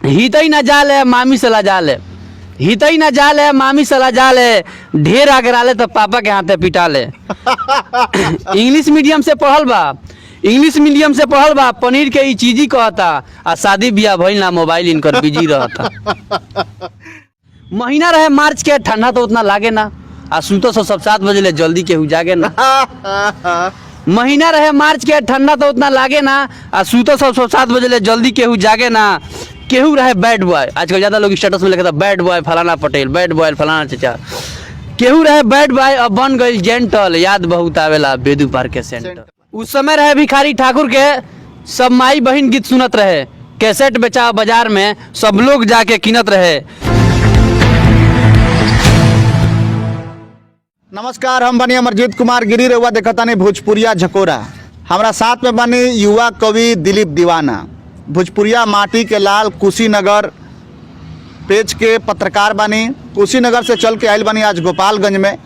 हितई न जाले मामी सला जाले, हितई न जाले मामी सला जाले, ढेर आगराले तो पापा के हाथे पिटाले। इंग्लिश मीडियम से पढ़ल बा, इंग्लिश मीडियम से पढ़ल बा, पनीर के ई चीजी कहता, आ शादी बियाह भइल ना मोबाइल इनकर बिजी रहता। महीना रहे मार्च के, ठंडा तो उतना लागे ना, आ सुतो सब 7 बजे ले जल्दी केहू जागे ना। महीना रहे मार्च के, ठंडा तो उतना लागे ना, आ सुतो सब 7 बजे ले जल्दी केहू जागे ना। केहू रहे बैड बॉय, आजकल ज्यादा लोग स्टेटस में लिखता बैड बॉय फलाना पटेल, बैड बॉय फलाना चचा। केहू रहे बैड बॉय, अब बन गई जेंटल, याद बहुत आवेला बेदू पार्क के सेंटर। उस समय रहे भिखारी ठाकुर के, सब माई बहन गीत सुनत रहे, कैसेट बेचा बाजार में सब लोग जाके कीनत रहे। नमस्कार, हम बनी अमरजीत कुमार गिरी, रहुआ देखतानी भोजपुरिया झकोरा। हमारा साथ में बनी युवा कवि दिलीप दीवाना, भोजपुरिया माटी के लाल, कुशीनगर पेज के पत्रकार बनी। कुशीनगर से चल के आयल बनी आज गोपालगंज में।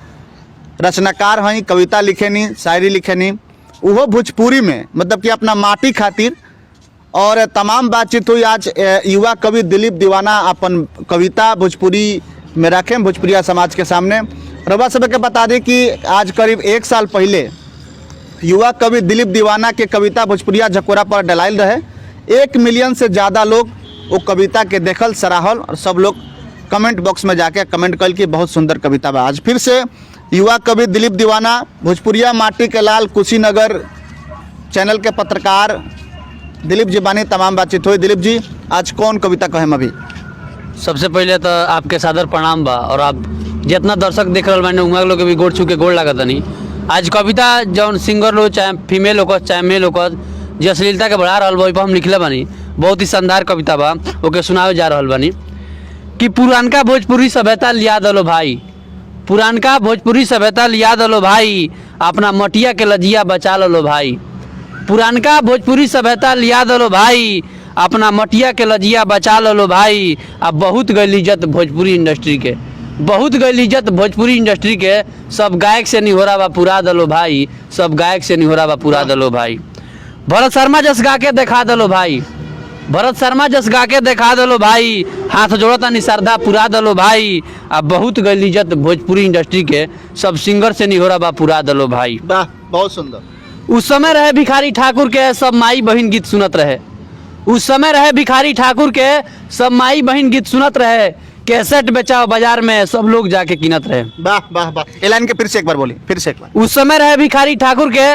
रचनाकार हैं, कविता लिखेनी, शायरी लिखेनी, वो भोजपुरी में, मतलब कि अपना माटी खातिर। और तमाम बातचीत हुई आज युवा कवि दिलीप दीवाना अपन कविता भोजपुरी में रखें भोजपुरिया समाज के सामने। रउआ सब के बता दें कि आज करीब 1 साल पहले युवा कवि दिलीप दीवाना के कविता भोजपुरिया झकोरा पर डलाइल रहे। 1 मिलियन से ज़्यादा लोग वो कविता के देखल, सराहल, और सब लोग कमेंट बॉक्स में जाके कमेंट कल कि बहुत सुंदर कविता बा। आज फिर से युवा कवि दिलीप दीवाना, भोजपुरिया माटी के लाल, कुशीनगर चैनल के पत्रकार दिलीप जी बानी, तमाम बातचीत हुई। दिलीप जी, आज कौन कविता कहें अभी? सबसे पहले तो आपके सादर प्रणाम बा, और आप जितना दर्शक देख रहे मैंने उहाँ लोग भी गोड़ छू के गोड़ लागत नहीं। आज कविता जौन सिंगर लोग, चाहे फीमेल हो चाहे मेल हो, जो अश्लीलता के बढ़ा रहल बा, हम लिखले बानी। बहुत ही शानदार कविता बा, ओके सुनावे जा रहल बानी कि पुरानका भोजपुरी सभ्यता लिया दलो भाई, पुरानका भोजपुरी सभ्यता लिया दलो भाई, अपना मटिया के लजिया बचा लो भाई। पुरानका भोजपुरी सभ्यता लिया दलो भाई, अपना मटिया के लजिया बचा लो भाई। अब बहुत गई इज्जत भोजपुरी इंडस्ट्री के, बहुत गई इज्जत भोजपुरी इंडस्ट्री के। सब गायक से नहीं हो रहा बा पूरा दलो भाई, सब गायक से नहीं हो रहा बा पूरा दलो भाई। भरत शर्मा जस गा के दिखा दलो भाई, भरत शर्मा जस गा के दिखा दलो भाई, हाथ जोड़ता नहीं श्रद्धा पूरा दलो भाई। अब बहुत गई इज्जत भोजपुरी इंडस्ट्री के, सब सिंगर से नहीं हो रहा बा पूरा दलो भाई। वाह, बहुत सुंदर। उस समय रहे भिखारी ठाकुर के, सब माई बहन गीत सुनत रहे। उस समय रहे भिखारी ठाकुर के, सब माई बहन गीत सुनत रहे, कैसेट बेचाओ बाजार में सब लोग जाके कीनत रहे। वाह वाह वाह, एलान के फिर से एक बार बोली, फिर से एक बार। उस समय रहे भिखारी ठाकुर के,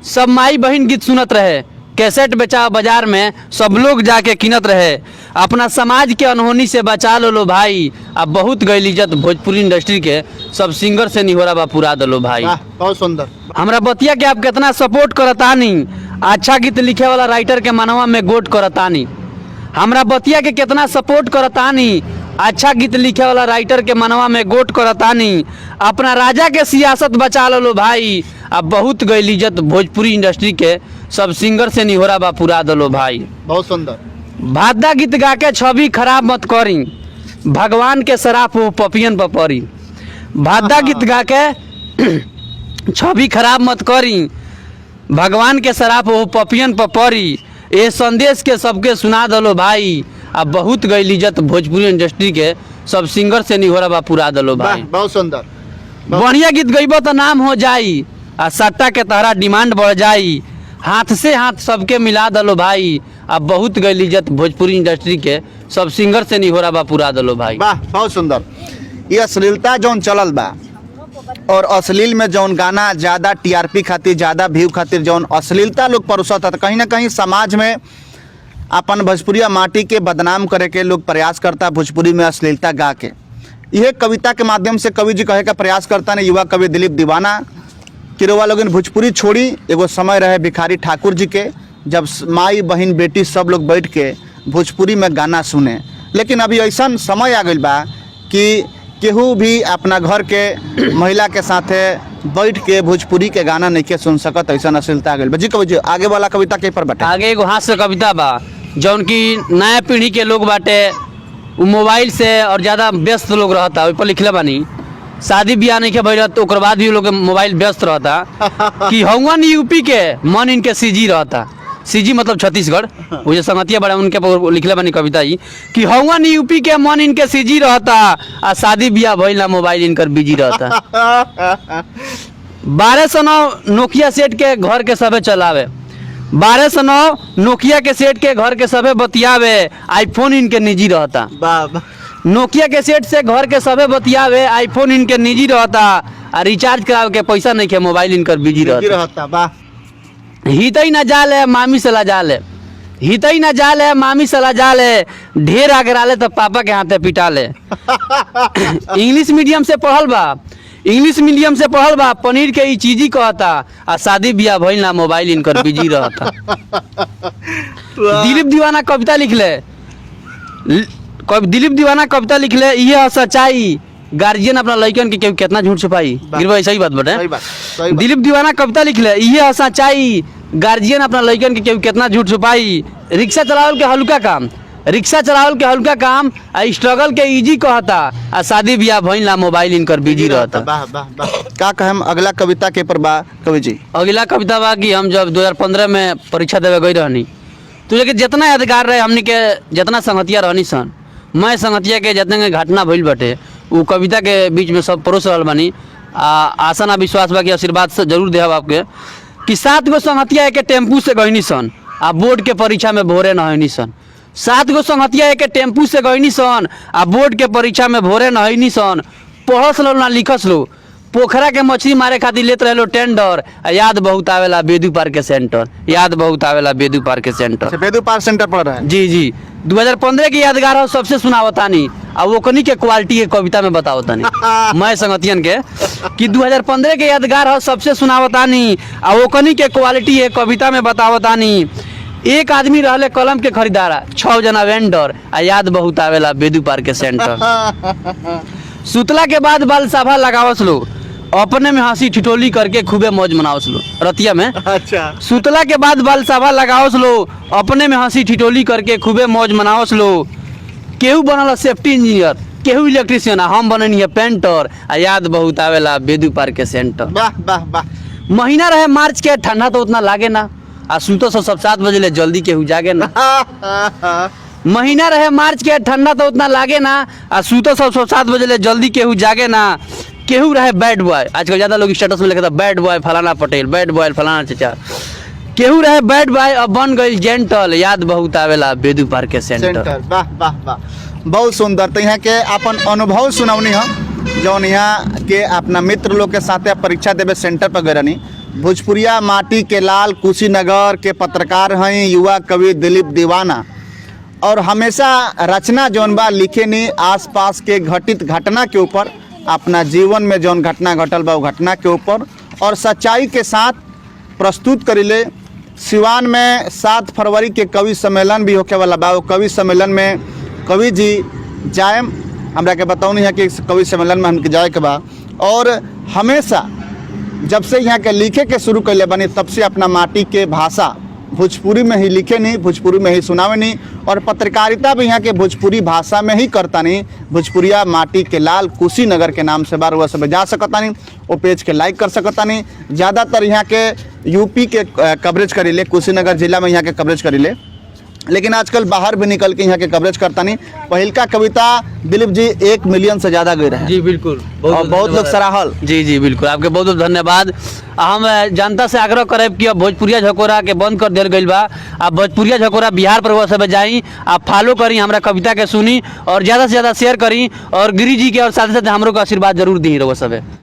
सब माई बहन गीत सुनत रहे, कैसेट बेचाओ बाजार में सब लोग जाके कीनत रहे। अपना समाज के अनहोनी से बचा लो भाई। अब बहुत गई इज्जत भोजपुरी इंडस्ट्री के, सब सिंगर से नहीं हो रहा बा पूरा दलो भाई। बहुत सुंदर। हमरा बतिया के आप कितना सपोर्ट करतानी, अच्छा गीत लिखे वाला राइटर के मनवा में गोट करतानी। हमरा बतिया के कितना सपोर्ट करतानी, अच्छा गीत लिखे वाला राइटर के मनवा में गोट करतानी। अपना राजा के सियासत बचा लो भाई। अब बहुत गई इज्जत भोजपुरी इंडस्ट्री के, सब सिंगर से नहीं हो रहा बा पूरा दलो भाई। बहुत सुंदर। भादा गीत गा के छवि खराब मत करी, भगवान के शराफ हो पपियन पर पड़ी। भादा गीत गा के छवि खराब मत करी, भगवान के शराफ हो पपियन पर पड़ी। ये संदेश के सबके सुना दलो भाई। अब बहुत गई इज्जत भोजपुरी इंडस्ट्री के, सब सिंगर से नहीं हो रहा बा पूरा दलो भाई। बहुत सुंदर। बढ़िया गीत गईबो तो नाम हो जाई, आ सट्टा के तहरा डिमांड बढ़ जाई। हाथ से हाथ सबके मिला दलो भाई। अब बहुत गई इज्जत भोजपुरी इंडस्ट्री के, सब सिंगर से नहीं हो रहा बा पूरा दलो भाई। वाह, बहुत सुंदर। ये अश्लीलता जौन चलल बा, और अश्लील में जौन गाना ज़्यादा टीआरपी खातिर, ज़्यादा व्यू खातिर जौन अश्लीलता लोग परोसत है, कहीं ना कहीं समाज में अपन भोजपुरिया माटी के बदनाम करे के लोग प्रयास करता, भोजपुरी में अश्लीलता गा के। यह कविता के माध्यम से कवि जी कहे का प्रयास करता ने युवा कवि दिलीप दीवाना कि रउआ लोगन भोजपुरी छोड़ी। एगो समय रहे भिखारी ठाकुर जी के, जब माई बहन बेटी सब लोग बैठ के भोजपुरी में गाना सुने। लेकिन अभी ऐसा समय आ गई बा कि केहू भी अपना घर के महिला के साथे बैठ के भोजपुरी के गाना नहीं के सुन सकत, ऐसा अश्लीलता आ गई बा। जी कवि जी, आगे वाला कविता के पर बाटे? आगे एगो हास्य कविता बा, जौन की नया पीढ़ी के लोग बाटे, वो मोबाइल से और ज़्यादा व्यस्त लोग रहता। ओइ पर लिखले बानी, शादी ब्याह नहीं के भइल तो ओकर बाद भी लोग मोबाइल व्यस्त रहता कि हवन यूपी के मन इनके सीजी रहता। सीजी मतलब छत्तीसगढ़, वो जो संगतिया बड़ा उनके पर लिखले बानी कविता ही कि हवन यूपी के मन इनके सीजी रहता आ शादी बियाह भइल ना मोबाइल इनकर बिजी रहता। 1209 नोकिया सेट के घर के सबे चलावे, 1209 नोकिया के सेट के घर के सबे बतियावे, आईफोन इनके निजी रहता। नोकिया के सेट से घर के सबे बतियावे, आईफोन इनके निजी रहता, आ रिचार्ज करावे के पैसा नहीं के मोबाइल इनकर बिजी रहता। हितई न जाले मामी सला जाले, हितई न जाले मामी सला जाले, ढेर आगराले तो पापा के हाथे पिटाले। इंग्लिश मीडियम से पढ़ल बा, इंग्लिश मीडियम से पढ़ल बा, पनीर के ई चीजी कहता, आ शादी बियाह भइल ना मोबाइल इनकर बिजी रहता। दिलीप दीवाना कविता लिखले, दिलीप दीवाना कविता लिखले, ये सच्चाई गार्जियन अपना लड़कन के केहू कितना झूठ छुपाई। गिरवा सही बात बटे। दिलीप दीवाना कविता लिखले, ये सच्चाई गार्जियन अपना लड़कन के केहू कितना झूठ छुपाई। रिक्शा चलावल के हल्का काम, रिक्शा चलावल के हल्का काम, आ स्ट्रगल के इजी कहता, आ शादी बियाह भइल ना मोबाइल इनकर बिजी रहता। का कहम अगला कविता के पर बा कवि जी? अगला कविता बा कि हम जब 2015 में परीक्षा देवे गई रहनी, तो लेकिन जितना यादगार रहे हमनी के, जितना संगतिया रहनी सन, मैं संगतिया के जितने घटना भइल बटे वो कविता के बीच में सब परोस रहल बानी। आशा ना विश्वास बा कि आशीर्वाद से जरूर देहब आपके कि 7 गो संगतिया एक टेम्पू से गईनी सन, आ बोर्ड के परीक्षा में भोरे न होनी सन। 7 गो संगतिया एक टेम्पू से गईनी सन, आ बोर्ड के परीक्षा में भोरे न होनी सन। पढ़स लो ना लिखस लो, पोखरा के मछली मारे खातिर लेत रहे लो टेंडर, याद बहुत आवेला बेदू पार्क के सेंटर, याद बहुत आवेला बेदू पार्क के सेंटर। बेदू पार्क सेंटर पढ़ रहा है? जी 2015 की यादगार हो सबसे सुनावतानी, आ वो कनी के क्वालिटी के कविता में बतावतानी। मैं संगतियन के कि 2015 के यादगार हो सबसे सुनावतानी, आ वो कनी के क्वालिटी है कविता में बतावतानी। एक आदमी रहले कलम के खरीदारा, 6 जना वेंडर, आ याद बहुत आवेला बेदू पार्क के सेंटर। सुतला के बाद बाल सभा लगावस लो, अपने में हंसी ठिठोली करके खूबे मौज मनावस लो रतिया में। अच्छा। सुतला के बाद बाल सभा लगावस लो, अपने में हंसी ठिठोली करके खूबे मौज मनावस लो। केहू बनल सेफ्टी इंजीनियर, केहू इलेक्ट्रिशियन, हम बननी है पेंटर, आ याद बहुत आवेला बेदू पार्क के सेंटर। वाह वाह वाह। महीना रहे मार्च के, ठंडा तो उतना लागे ना, आ सुतो सब 7 बजे ले जल्दी केहू जागे ना। महीना रहे मार्च के, ठंडा तो उतना लागे ना, आ सुतो सब 7 बजे ले जल्दी केहू जागे ना। केहू रहे बैड बॉय, आजकल ज़्यादा लोग स्टेटस में लिखता बैड बॉय फलाना पटेल, बैड बॉय फलाना चचा। केहू रहे बैड बॉय, अब बन गई जेंटल, याद बहुत आवेला बेदू पार्क के सेंटर। वाह वाह वाह, बहुत सुंदर। तो यहाँ के अपन अनुभव सुनौनी हम, जौन यहाँ के अपना मित्र लोग के साथ परीक्षा देवे सेंटर पर गए रहनी। भोजपुरिया माटी के लाल कुशीनगर के पत्रकार हैं युवा कवि दिलीप दीवाना, और हमेशा रचना जौन बा लिखे नी आसपास के घटित घटना के ऊपर, अपना जीवन में जौन घटना घटल बा घटना के ऊपर, और सच्चाई के साथ प्रस्तुत करिले। सिवान में 7 फरवरी के कवि सम्मेलन भी होके वाला बा, वो कवि सम्मेलन में कवि जी जाएम, हमरा के बताऊनी है कि कवि सम्मेलन में हमके जाए के बा। और हमेशा जब से यहाँ के लिखे के शुरू कैले बनी, तब से अपना माटी के भाषा भोजपुरी में ही लिखे नहीं, भोजपुरी में ही सुनावे नहीं, और पत्रकारिता भी यहाँ के भोजपुरी भाषा में ही करता नहीं। भोजपुरिया माटी के लाल कुशीनगर के नाम से बार वह सब जा सकता नहीं, वो पेज के लाइक कर सकता नहीं। ज़्यादातर यहाँ के यूपी के कवरेज करीले, कुशीनगर जिला में यहाँ के कवरेज करीले, लेकिन आजकल बाहर भी निकल के यहाँ के कवरेज करता नहीं। पहिलका कविता दिलीप जी 1 मिलियन से ज़्यादा गई रहे। जी बिल्कुल, बहुत लोग सराहल। जी बिल्कुल, आपके बहुत बहुत धन्यवाद। हम जनता से आग्रह करें कि अब भोजपुरिया झकोरा के बंद कर दिया गई बा। आप भोजपुरिया झकोरा बिहार पर सब जाई, आप फॉलो करी, हमारा कविता के सुनी, और ज़्यादा से ज़्यादा शेयर करी, और गिरी जी के और साथ साथ हमरों का आशीर्वाद जरूर दी रहो सब।